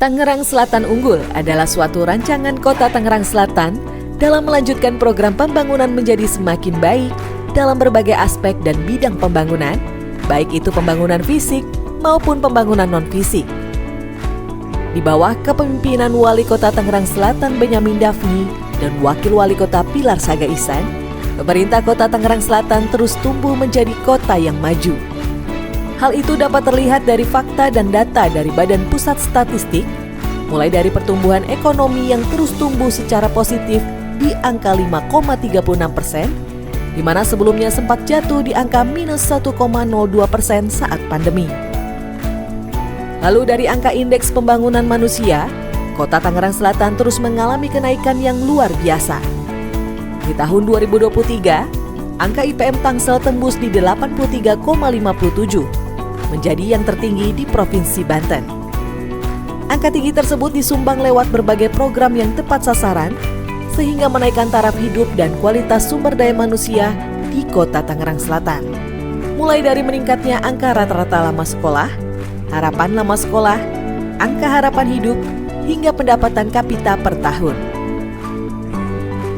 Tangerang Selatan Unggul adalah suatu rancangan Kota Tangerang Selatan dalam melanjutkan program pembangunan menjadi semakin baik dalam berbagai aspek dan bidang pembangunan, baik itu pembangunan fisik maupun pembangunan non-fisik. Di bawah kepemimpinan Wali Kota Tangerang Selatan Benyamin Daphni dan Wakil Wali Kota Pilar Saga Ihsan, pemerintah Kota Tangerang Selatan terus tumbuh menjadi kota yang maju. Hal itu dapat terlihat dari fakta dan data dari Badan Pusat Statistik, mulai dari pertumbuhan ekonomi yang terus tumbuh secara positif di angka 5,36%, di mana sebelumnya sempat jatuh di angka minus 1,02% saat pandemi. Lalu dari angka indeks pembangunan manusia, Kota Tangerang Selatan terus mengalami kenaikan yang luar biasa. Di tahun 2023, angka IPM Tangsel tembus di 83,57, menjadi yang tertinggi di Provinsi Banten. Angka tinggi tersebut disumbang lewat berbagai program yang tepat sasaran, sehingga menaikkan taraf hidup dan kualitas sumber daya manusia di Kota Tangerang Selatan. Mulai dari meningkatnya angka rata-rata lama sekolah, harapan lama sekolah, angka harapan hidup, hingga pendapatan kapita per tahun.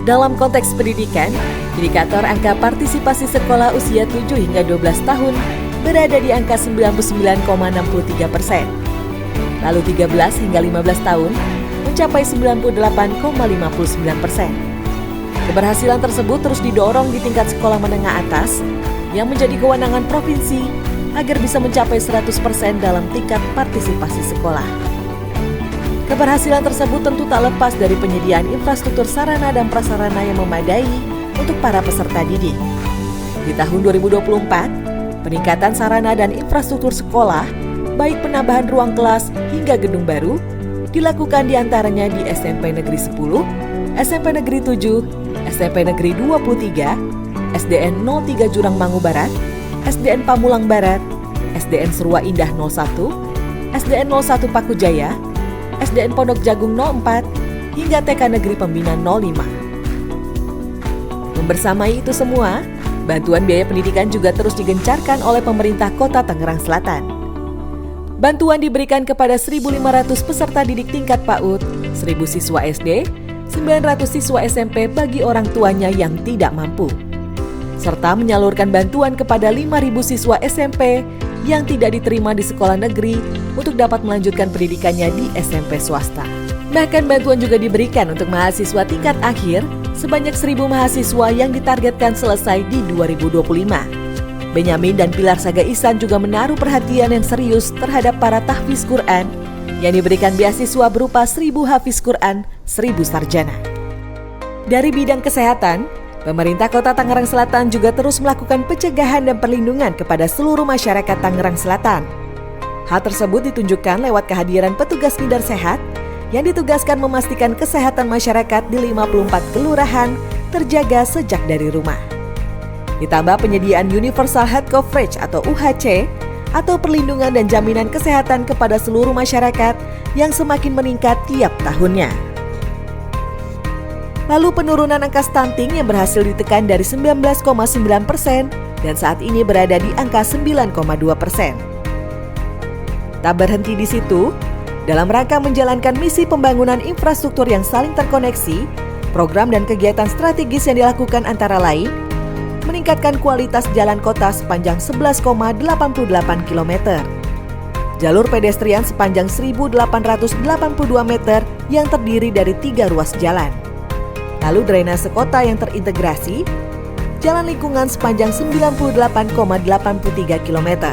Dalam konteks pendidikan, indikator angka partisipasi sekolah usia 7 hingga 12 tahun berada di angka 99,63%. Lalu 13 hingga 15 tahun mencapai 98,59%. Keberhasilan tersebut terus didorong di tingkat sekolah menengah atas yang menjadi kewenangan provinsi agar bisa mencapai 100% dalam tingkat partisipasi sekolah. Keberhasilan tersebut tentu tak lepas dari penyediaan infrastruktur sarana dan prasarana yang memadai untuk para peserta didik. Di tahun 2024, peningkatan sarana dan infrastruktur sekolah, baik penambahan ruang kelas hingga gedung baru, dilakukan diantaranya di SMP Negeri 10, SMP Negeri 7, SMP Negeri 23, SDN 03 Jurang Mangu Barat, SDN Pamulang Barat, SDN Serua Indah 01, SDN 01 Paku Jaya, SDN Pondok Jagung 04, hingga TK Negeri Pembina 05. Membersamai itu semua, bantuan biaya pendidikan juga terus digencarkan oleh pemerintah Kota Tangerang Selatan. Bantuan diberikan kepada 1.500 peserta didik tingkat PAUD, 1.000 siswa SD, 900 siswa SMP bagi orang tuanya yang tidak mampu, serta menyalurkan bantuan kepada 5.000 siswa SMP yang tidak diterima di sekolah negeri untuk dapat melanjutkan pendidikannya di SMP swasta. Bahkan bantuan juga diberikan untuk mahasiswa tingkat akhir sebanyak 1.000 mahasiswa yang ditargetkan selesai di 2025. Benyamin dan Pilar Saga Ihsan juga menaruh perhatian yang serius terhadap para tahfiz Quran yang diberikan beasiswa berupa 1.000 hafiz Quran, 1.000 sarjana. Dari bidang kesehatan, pemerintah Kota Tangerang Selatan juga terus melakukan pencegahan dan perlindungan kepada seluruh masyarakat Tangerang Selatan. Hal tersebut ditunjukkan lewat kehadiran petugas Bidar Sehat yang ditugaskan memastikan kesehatan masyarakat di 54 kelurahan terjaga sejak dari rumah. Ditambah penyediaan Universal Health Coverage atau UHC atau perlindungan dan jaminan kesehatan kepada seluruh masyarakat yang semakin meningkat tiap tahunnya. Lalu penurunan angka stunting yang berhasil ditekan dari 19,9% dan saat ini berada di angka 9,2%. Tak berhenti di situ, dalam rangka menjalankan misi pembangunan infrastruktur yang saling terkoneksi, program dan kegiatan strategis yang dilakukan antara lain, meningkatkan kualitas jalan kota sepanjang 11,88 km, jalur pedestrian sepanjang 1.882 meter yang terdiri dari 3 ruas jalan, lalu drainase kota yang terintegrasi, jalan lingkungan sepanjang 98,83 km.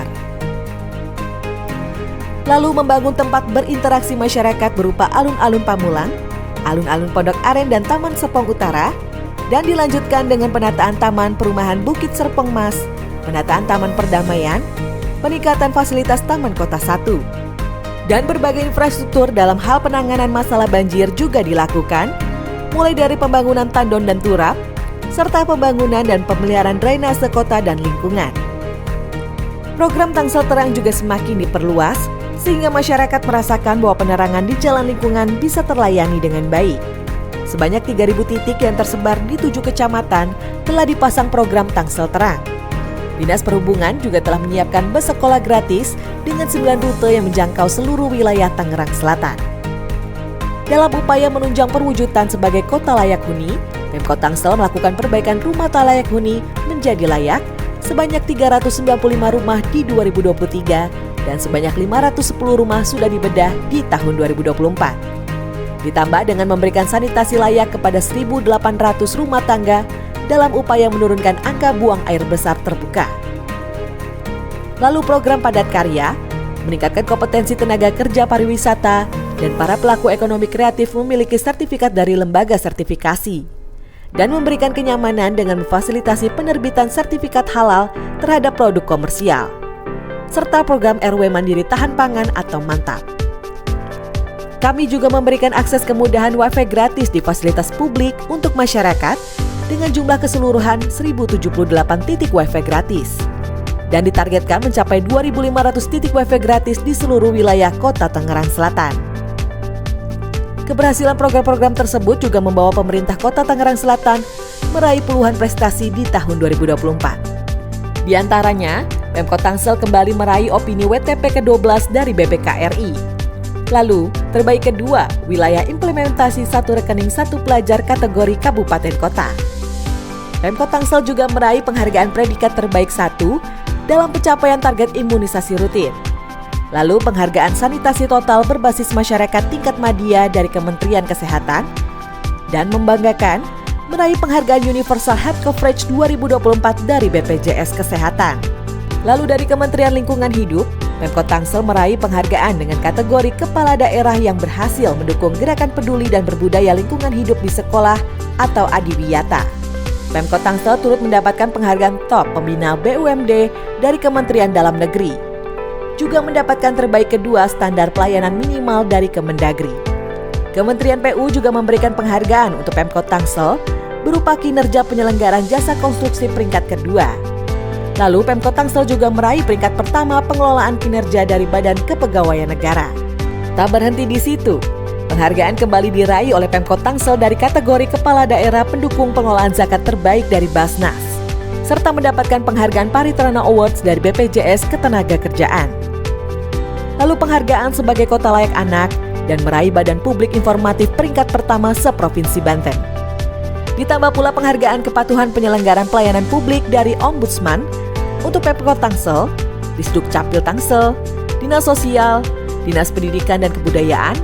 Lalu membangun tempat berinteraksi masyarakat berupa alun-alun Pamulang, alun-alun Pondok Aren dan Taman Serpong Utara, dan dilanjutkan dengan penataan Taman Perumahan Bukit Serpong Mas, penataan Taman Perdamaian, peningkatan fasilitas Taman Kota 1. Dan berbagai infrastruktur dalam hal penanganan masalah banjir juga dilakukan, mulai dari pembangunan tandon dan turap, serta pembangunan dan pemeliharaan drainase kota dan lingkungan. Program Tangsel Terang juga semakin diperluas, sehingga masyarakat merasakan bahwa penerangan di jalan lingkungan bisa terlayani dengan baik. Sebanyak 3.000 titik yang tersebar di 7 kecamatan telah dipasang program Tangsel Terang. Dinas Perhubungan juga telah menyiapkan bus sekolah gratis dengan 9 rute yang menjangkau seluruh wilayah Tangerang Selatan. Dalam upaya menunjang perwujudan sebagai kota layak huni, Pemkot Tangsel melakukan perbaikan rumah tak layak huni menjadi layak sebanyak 395 rumah di 2023 dan sebanyak 510 rumah sudah dibedah di tahun 2024. Ditambah dengan memberikan sanitasi layak kepada 1.800 rumah tangga dalam upaya menurunkan angka buang air besar terbuka. Lalu program padat karya, meningkatkan kompetensi tenaga kerja pariwisata, dan para pelaku ekonomi kreatif memiliki sertifikat dari lembaga sertifikasi. Dan memberikan kenyamanan dengan memfasilitasi penerbitan sertifikat halal terhadap produk komersial, serta program RW Mandiri Tahan Pangan atau Mantap. Kami juga memberikan akses kemudahan Wi-Fi gratis di fasilitas publik untuk masyarakat dengan jumlah keseluruhan 1.078 titik Wi-Fi gratis. Dan ditargetkan mencapai 2.500 titik Wi-Fi gratis di seluruh wilayah Kota Tangerang Selatan. Keberhasilan program-program tersebut juga membawa pemerintah Kota Tangerang Selatan meraih puluhan prestasi di tahun 2024. Di antaranya, Pemkot Tangsel kembali meraih opini WTP ke-12 dari BPKRI. Lalu, terbaik kedua, wilayah implementasi satu rekening satu pelajar kategori kabupaten kota. Pemkot Tangsel juga meraih penghargaan predikat terbaik 1 dalam pencapaian target imunisasi rutin. Lalu penghargaan sanitasi total berbasis masyarakat tingkat madya dari Kementerian Kesehatan, dan membanggakan meraih penghargaan Universal Health Coverage 2024 dari BPJS Kesehatan. Lalu dari Kementerian Lingkungan Hidup, Pemkot Tangsel meraih penghargaan dengan kategori Kepala Daerah yang berhasil mendukung gerakan peduli dan berbudaya lingkungan hidup di sekolah atau Adiwiyata. Pemkot Tangsel turut mendapatkan penghargaan Top Pembina BUMD dari Kementerian Dalam Negeri. Juga mendapatkan terbaik kedua standar pelayanan minimal dari Kemendagri. Kementerian PU juga memberikan penghargaan untuk Pemkot Tangsel berupa kinerja penyelenggaraan jasa konstruksi peringkat kedua. Lalu Pemkot Tangsel juga meraih peringkat pertama pengelolaan kinerja dari Badan Kepegawaian Negara. Tak berhenti di situ, penghargaan kembali diraih oleh Pemkot Tangsel dari kategori Kepala Daerah Pendukung Pengelolaan Zakat Terbaik dari Basnas, serta mendapatkan penghargaan Paritrana Awards dari BPJS Ketenagakerjaan. Lalu penghargaan sebagai Kota Layak Anak dan meraih Badan Publik Informatif peringkat pertama se-Provinsi Banten. Ditambah pula penghargaan kepatuhan penyelenggaraan pelayanan publik dari Ombudsman untuk Pemkot Tangsel, Disduk Capil Tangsel, Dinas Sosial, Dinas Pendidikan dan Kebudayaan,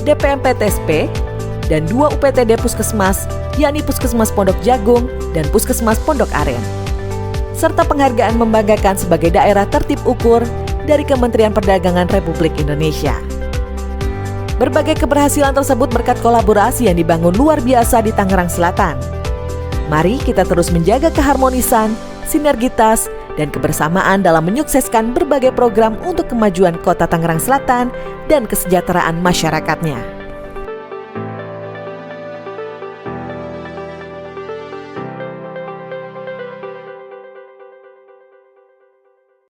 DPMPTSP, dan 2 UPTD Puskesmas, yakni Puskesmas Pondok Jagung dan Puskesmas Pondok Aren. Serta penghargaan membanggakan sebagai daerah tertib ukur dari Kementerian Perdagangan Republik Indonesia. Berbagai keberhasilan tersebut berkat kolaborasi yang dibangun luar biasa di Tangerang Selatan. Mari kita terus menjaga keharmonisan, sinergitas, dan kebersamaan dalam menyukseskan berbagai program untuk kemajuan Kota Tangerang Selatan dan kesejahteraan masyarakatnya.